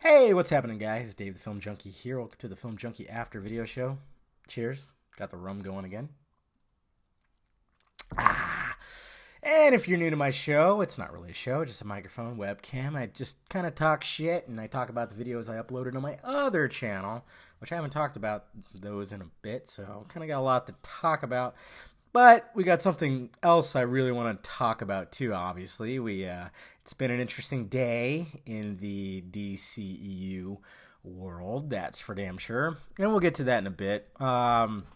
Hey, what's happening, guys? Dave the Film Junkie here. Welcome to the Film Junkie After Video Show. Cheers. Got the rum going again. And if you're new to my show, it's not really a show, just a microphone, webcam. I just kind of talk shit, and I talk about the videos I uploaded on my other channel, which I haven't talked about those in a bit, so kind of got a lot to talk about. But we got something else I really want to talk about too. Obviously, it's been an interesting day in the DCEU world. That's for damn sure, and we'll get to that in a bit. I'm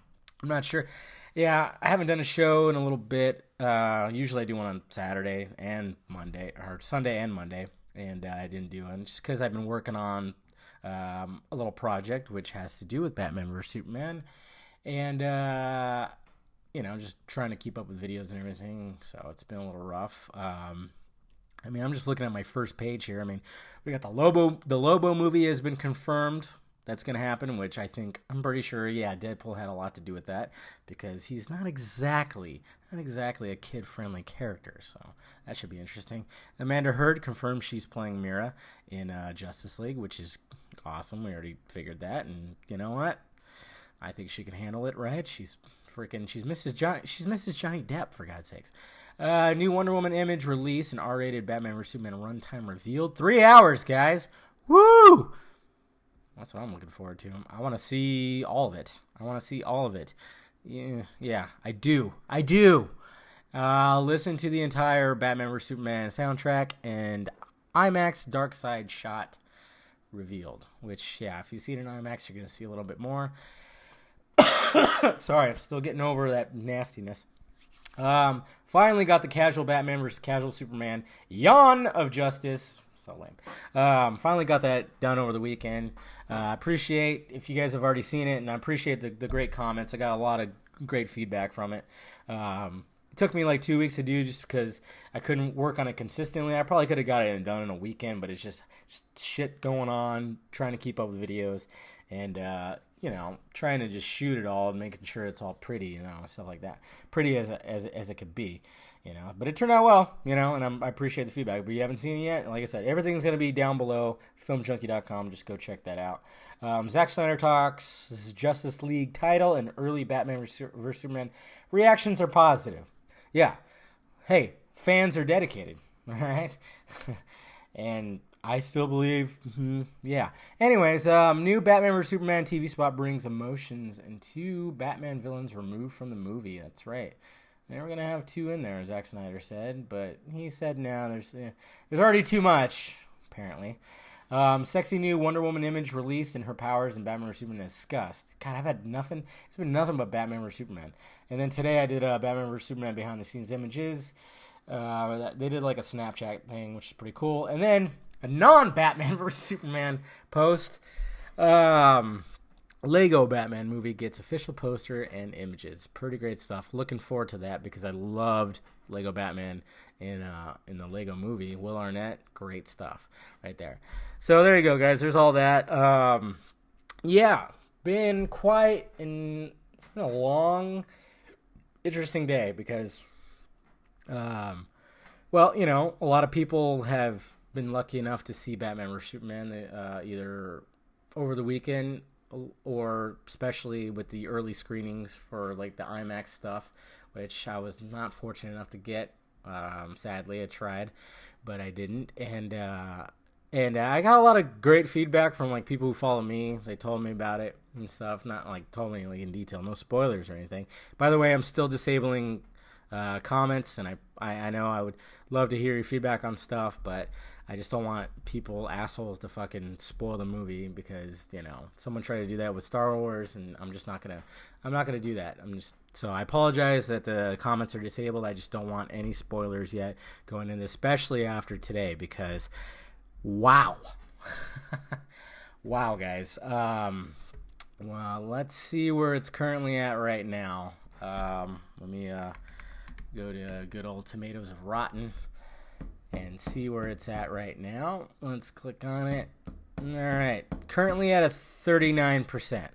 not sure. Yeah, I haven't done a show in a little bit. Usually I do one on Saturday and Monday, or Sunday and Monday, and I didn't do one just because I've been working on a little project which has to do with Batman vs Superman, and just trying to keep up with videos and everything. So it's been a little rough. I'm just looking at my first page here. We got the Lobo. The Lobo movie has been confirmed. That's going to happen, which I'm pretty sure, Deadpool had a lot to do with that because he's not exactly a kid-friendly character, so that should be interesting. Amanda Heard confirmed she's playing Mira in Justice League, which is awesome. We already figured that, and you know what? I think she can handle it, right? She's Mrs. Johnny Depp, for God's sakes. New Wonder Woman image release, an R-rated Batman vs Superman runtime revealed. 3 hours, guys. Woo! That's what I'm looking forward to. I want to see all of it. Yeah, I do. Listen to the entire Batman vs Superman soundtrack and IMAX Dark Side shot revealed. Which, if you see it in IMAX, you're going to see a little bit more. Sorry, I'm still getting over that nastiness. Finally got the casual Batman versus casual Superman Yawn of Justice. So lame. Finally got that done over the weekend. Appreciate if you guys have already seen it, and I appreciate the great comments. I got a lot of great feedback from it. It took me like 2 weeks to do just because I couldn't work on it consistently. I probably could have got it done in a weekend, but it's just shit going on, trying to keep up with videos, and trying to just shoot it all and making sure it's all pretty, stuff like that. Pretty as it could be, But it turned out well, and I appreciate the feedback. But you haven't seen it yet. Like I said, everything's going to be down below, filmjunkie.com. Just go check that out. Zack Snyder talks. This is Justice League title and early Batman vs Superman reactions are positive. Yeah. Hey, fans are dedicated. All right. And I still believe, yeah. Anyways, new Batman vs Superman TV spot brings emotions and 2 Batman villains removed from the movie. That's right. They were going to have 2 in there, Zack Snyder said, but he said no, there's already too much, apparently. Sexy new Wonder Woman image released and her powers in Batman vs Superman discussed. God, I've had nothing. It's been nothing but Batman vs Superman. And then today I did Batman vs Superman behind the scenes images. They did like a Snapchat thing, which is pretty cool. And then a non-Batman vs Superman post. Lego Batman movie gets official poster and images. Pretty great stuff. Looking forward to that because I loved Lego Batman in the Lego movie. Will Arnett, great stuff right there. So there you go, guys. There's all that. Been quite it's been a long, interesting day because, a lot of people have been lucky enough to see Batman vs Superman either over the weekend or especially with the early screenings for like the IMAX stuff, which I was not fortunate enough to get. Sadly, I tried, but I didn't. And I got a lot of great feedback from like people who follow me. They told me about it and stuff. Not like told me like in detail, no spoilers or anything. By the way, I'm still disabling comments, and I know I would love to hear your feedback on stuff, but I just don't want assholes to fucking spoil the movie because, someone tried to do that with Star Wars, and I'm not gonna do that. So I apologize that the comments are disabled. I just don't want any spoilers yet going in, especially after today, because wow. Wow, guys. Well, let's see where it's currently at right now. Let me go to good old Tomatoes of Rotten and see where it's at right now. Let's click on it. All right. Currently at a 39%.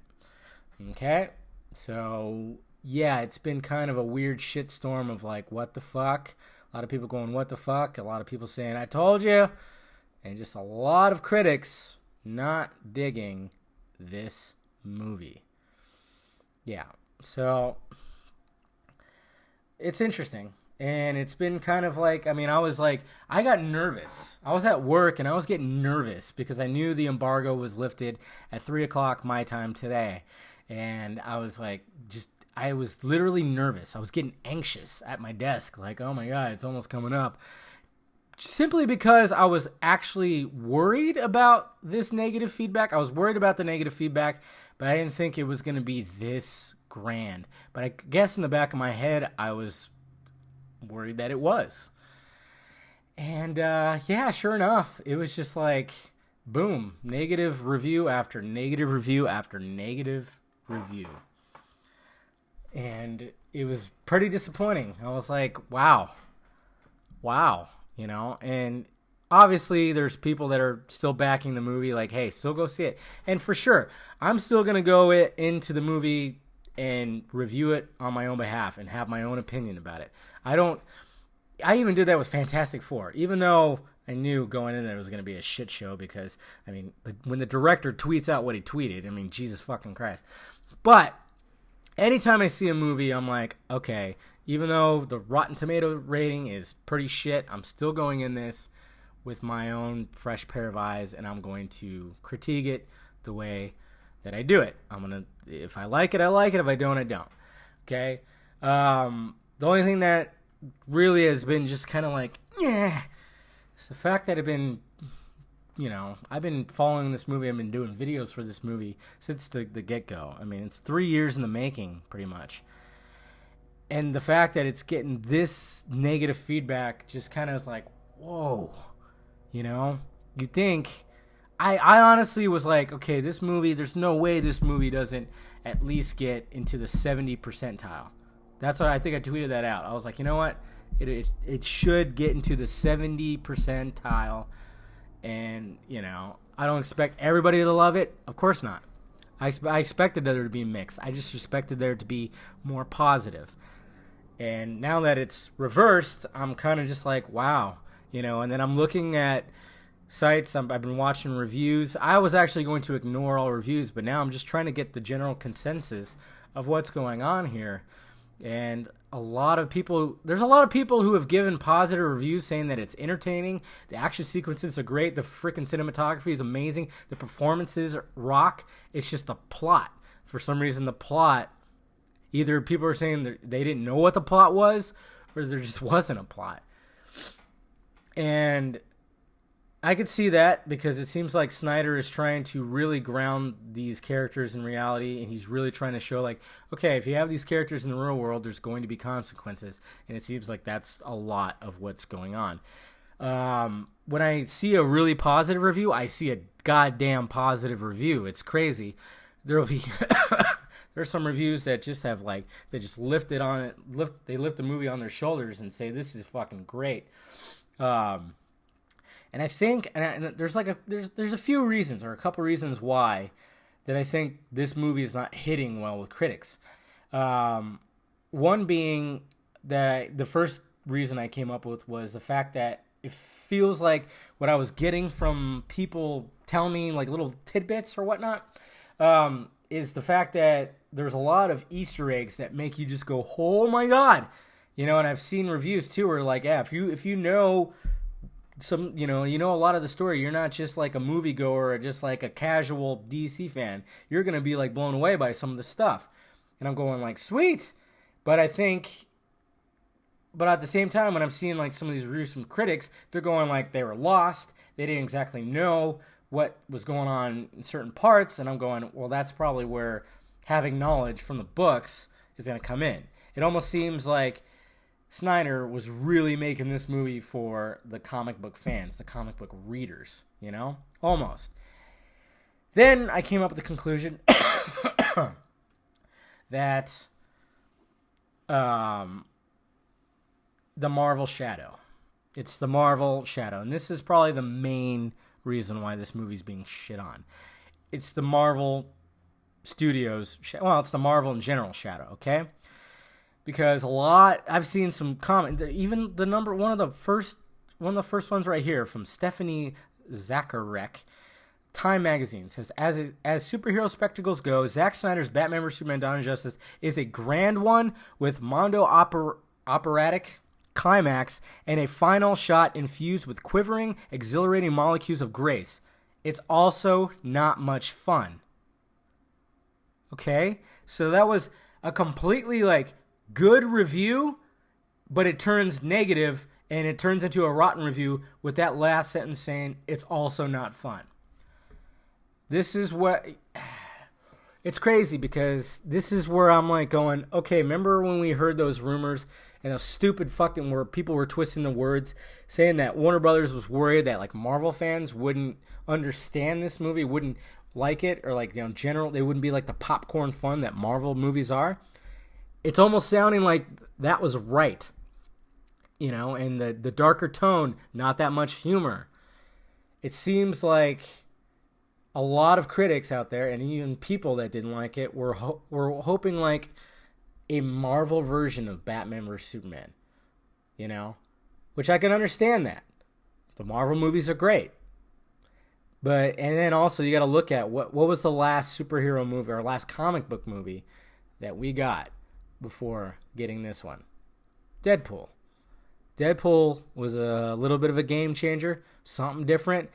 Okay. So, it's been kind of a weird shitstorm of like, what the fuck? A lot of people going, what the fuck? A lot of people saying, I told you. And just a lot of critics not digging this movie. Yeah, so it's interesting. And it's been kind of like, I mean, I got nervous. I was at work and I was getting nervous because I knew the embargo was lifted at 3 o'clock my time today. And I was like, I was literally nervous. I was getting anxious at my desk. Like, oh my God, it's almost coming up. Simply because I was actually worried about this negative feedback. I was worried about the negative feedback, but I didn't think it was going to be this grand. But I guess in the back of my head, I was worried that it was. And yeah, sure enough, it was just like, boom, negative review after negative review after negative review. And it was pretty disappointing. I was like, wow, you know, and obviously there's people that are still backing the movie, like, hey, still go see it. And for sure, I'm still going to go into the movie and review it on my own behalf and have my own opinion about it. I even did that with Fantastic Four, even though I knew going in there it was going to be a shit show because, I mean, when the director tweets out what he tweeted, I mean, Jesus fucking Christ. But anytime I see a movie, I'm like, okay, even though the Rotten Tomato rating is pretty shit, I'm still going in this with my own fresh pair of eyes, and I'm going to critique it the way that I do it. If I like it, I like it. If I don't, I don't. Okay? The only thing that really has been just kind of like, yeah, it's the fact that I've been following this movie. I've been doing videos for this movie since the get-go. I mean, it's 3 years in the making, pretty much. And the fact that it's getting this negative feedback just kind of is like, whoa, you know? You think... I honestly was like, okay, this movie, there's no way this movie doesn't at least get into the 70 percentile. That's what I think I tweeted that out. I was like, you know what? It should get into the 70 percentile. And, you know, I don't expect everybody to love it. Of course not. I expected there to be mixed. I just expected there to be more positive. And now that it's reversed, I'm kind of just like, wow. You know, and then I'm looking at sites. I've been watching reviews. I was actually going to ignore all reviews, but now I'm just trying to get the general consensus of what's going on here. And there's a lot of people who have given positive reviews saying that it's entertaining. The action sequences are great. The freaking cinematography is amazing. The performances rock. It's just the plot. For some reason, the plot, either people are saying they didn't know what the plot was, or there just wasn't a plot. And I could see that because it seems like Snyder is trying to really ground these characters in reality, and he's really trying to show, like, okay, if you have these characters in the real world, there's going to be consequences, and it seems like that's a lot of what's going on. When I see a really positive review, I see a goddamn positive review. It's crazy. There'll be there's some reviews that just have, like, they just lift the movie on their shoulders and say this is fucking great. And I think, there's a few reasons, or a couple reasons why, that I think this movie is not hitting well with critics. One being that the first reason I came up with was the fact that it feels like what I was getting from people telling me, like, little tidbits or whatnot, is the fact that there's a lot of Easter eggs that make you just go, oh my God. You know, and I've seen reviews too where, like, yeah, if you know some, you know a lot of the story, you're not just like a moviegoer or just like a casual DC fan. You're going to be, like, blown away by some of the stuff. And I'm going, like, sweet. But at the same time, when I'm seeing, like, some of these reviews from critics, they're going, like, they were lost. They didn't exactly know what was going on in certain parts. And I'm going, well, that's probably where having knowledge from the books is going to come in. It almost seems like Snyder was really making this movie for the comic book fans, the comic book readers, you know? Almost. Then I came up with the conclusion that the Marvel shadow. It's the Marvel shadow. And this is probably the main reason why this movie's being shit on. It's the Marvel Studios, it's the Marvel in general shadow, okay? Because I've seen some comment, even one of the first ones right here from Stephanie Zacharek Time magazine says, as superhero spectacles go, Zack Snyder's Batman vs Superman: Dawn of Justice is a grand one with mondo operatic climax and a final shot infused with quivering, exhilarating molecules of grace. It's also not much fun. Okay, so that was a completely like good review, but it turns negative and it turns into a rotten review with that last sentence saying it's also not fun. This is what it's crazy, because this is where I'm like going, okay, remember when we heard those rumors and those stupid fucking where people were twisting the words saying that Warner Brothers was worried that like Marvel fans wouldn't understand this movie, wouldn't like it, or like, you know, in general, they wouldn't be like the popcorn fun that Marvel movies are. It's almost sounding like that was right, you know, and the darker tone, not that much humor. It seems like a lot of critics out there, and even people that didn't like it, were hoping like a Marvel version of Batman vs Superman, you know, which I can understand that. The Marvel movies are great. But, and then also you got to look at what was the last superhero movie or last comic book movie that we got before getting this one? Deadpool. Deadpool was a little bit of a game changer, something different,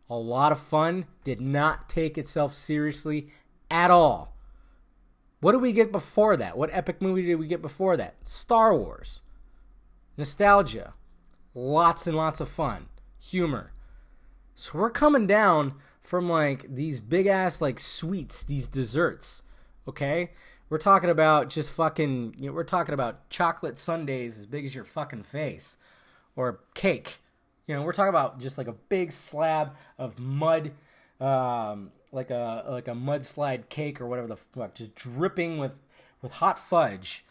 a lot of fun, did not take itself seriously at all. What did we get before that? What epic movie did we get before that? Star Wars. Nostalgia. Lots and lots of fun. Humor. So we're coming down from like these big ass like sweets, these desserts, okay? We're talking about just fucking, you know, we're talking about chocolate sundaes as big as your fucking face, or cake. You know, we're talking about just like a big slab of mud, like a mudslide cake or whatever the fuck, just dripping with hot fudge.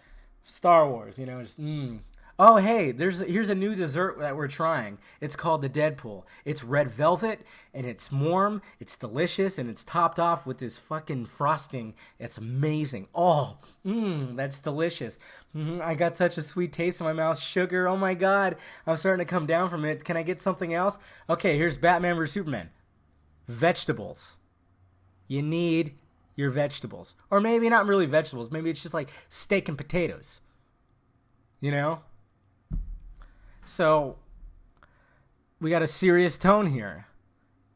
Star Wars, you know, just Oh, hey, here's a new dessert that we're trying. It's called the Deadpool. It's red velvet, and it's warm, it's delicious, and it's topped off with this fucking frosting. It's amazing. Oh, that's delicious. I got such a sweet taste in my mouth. Sugar, oh my God. I'm starting to come down from it. Can I get something else? Okay, here's Batman vs. Superman. Vegetables. You need your vegetables. Or maybe not really vegetables. Maybe it's just like steak and potatoes. You know? So, we got a serious tone here.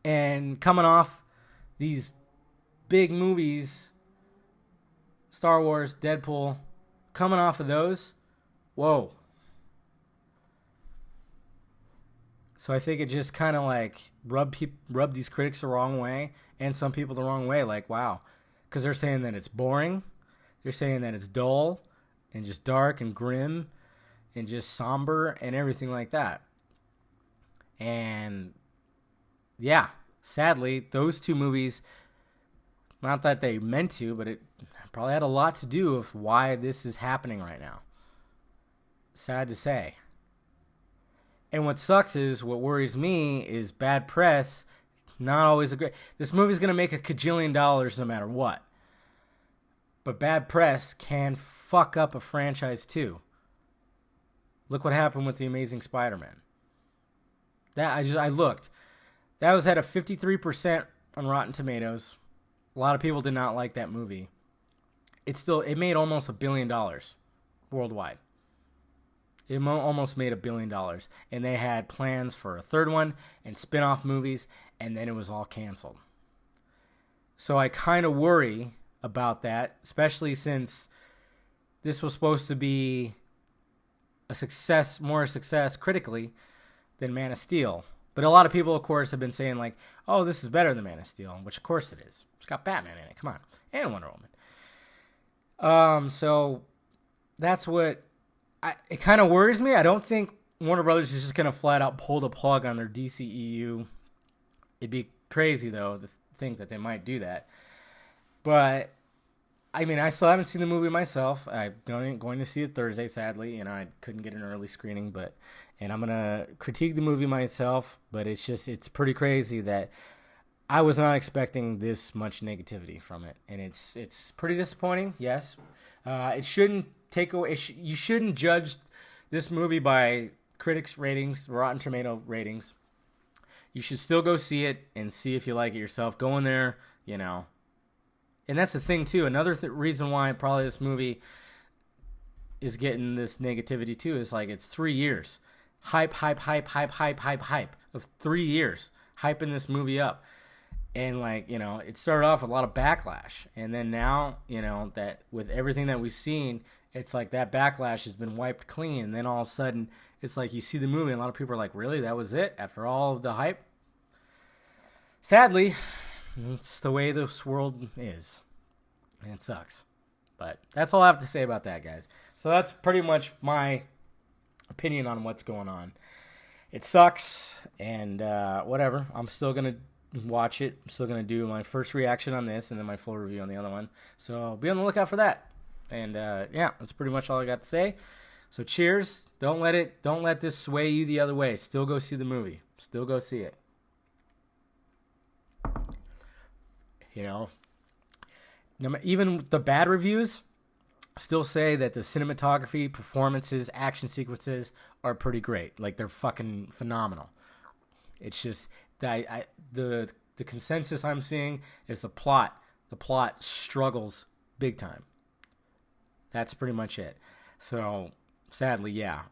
And coming off these big movies, Star Wars, Deadpool, coming off of those, whoa. So I think it just kind of like rubbed these critics the wrong way, and some people the wrong way. Like, wow. Because they're saying that it's boring. They're saying that it's dull and just dark and grim and just somber and everything like that. And yeah, sadly, those two movies, not that they meant to, but it probably had a lot to do with why this is happening right now. Sad to say. And what sucks is, what worries me is bad press, not always a great... This movie's going to make $1 kajillion no matter what. But bad press can fuck up a franchise too. Look what happened with The Amazing Spider-Man. I looked. That was at a 53% on Rotten Tomatoes. A lot of people did not like that movie. It made almost $1 billion worldwide. It almost made $1 billion. And they had plans for a third one and spin-off movies, and then it was all canceled. So I kind of worry about that, especially since this was supposed to be more success critically than Man of Steel. But a lot of people, of course, have been saying like, oh, this is better than Man of Steel, which of course it is. It's got Batman in it, come on, and Wonder Woman. So that's what it kind of worries me. I don't think Warner Brothers is just going to flat out pull the plug on their DCEU. It'd be crazy, though, to think that they might do that. But I mean, I still haven't seen the movie myself. I'm going to see it Thursday, sadly. You know, I couldn't get an early screening, and I'm going to critique the movie myself, but it's pretty crazy that I was not expecting this much negativity from it. And it's pretty disappointing, yes. It shouldn't take away, you shouldn't judge this movie by critics' ratings, Rotten Tomato ratings. you should still go see it and see if you like it yourself. Go in there, And that's the thing, too. Another reason why probably this movie is getting this negativity, too, is like it's 3 years. Hype of 3 years. Hyping this movie up. And, it started off with a lot of backlash. And then now, that with everything that we've seen, it's like that backlash has been wiped clean. And then all of a sudden, it's like you see the movie and a lot of people are like, really? That was it? After all of the hype? Sadly, it's the way this world is. And it sucks. But that's all I have to say about that, guys. So that's pretty much my opinion on what's going on. It sucks. And whatever. I'm still going to watch it. I'm still going to do my first reaction on this and then my full review on the other one. So be on the lookout for that. And that's pretty much all I got to say. So cheers. Don't let this sway you the other way. Still go see the movie. Still go see it. Even the bad reviews still say that the cinematography, performances, action sequences are pretty great. Like, they're fucking phenomenal. It's just that the consensus I'm seeing is the plot. The plot struggles big time. That's pretty much it. So, sadly, yeah.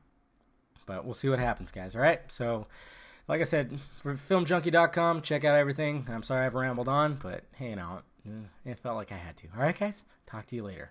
But we'll see what happens, guys. All right? So, like I said, for filmjunkie.com, check out everything. I'm sorry I've rambled on, but, hey, it felt like I had to. All right, guys? Talk to you later.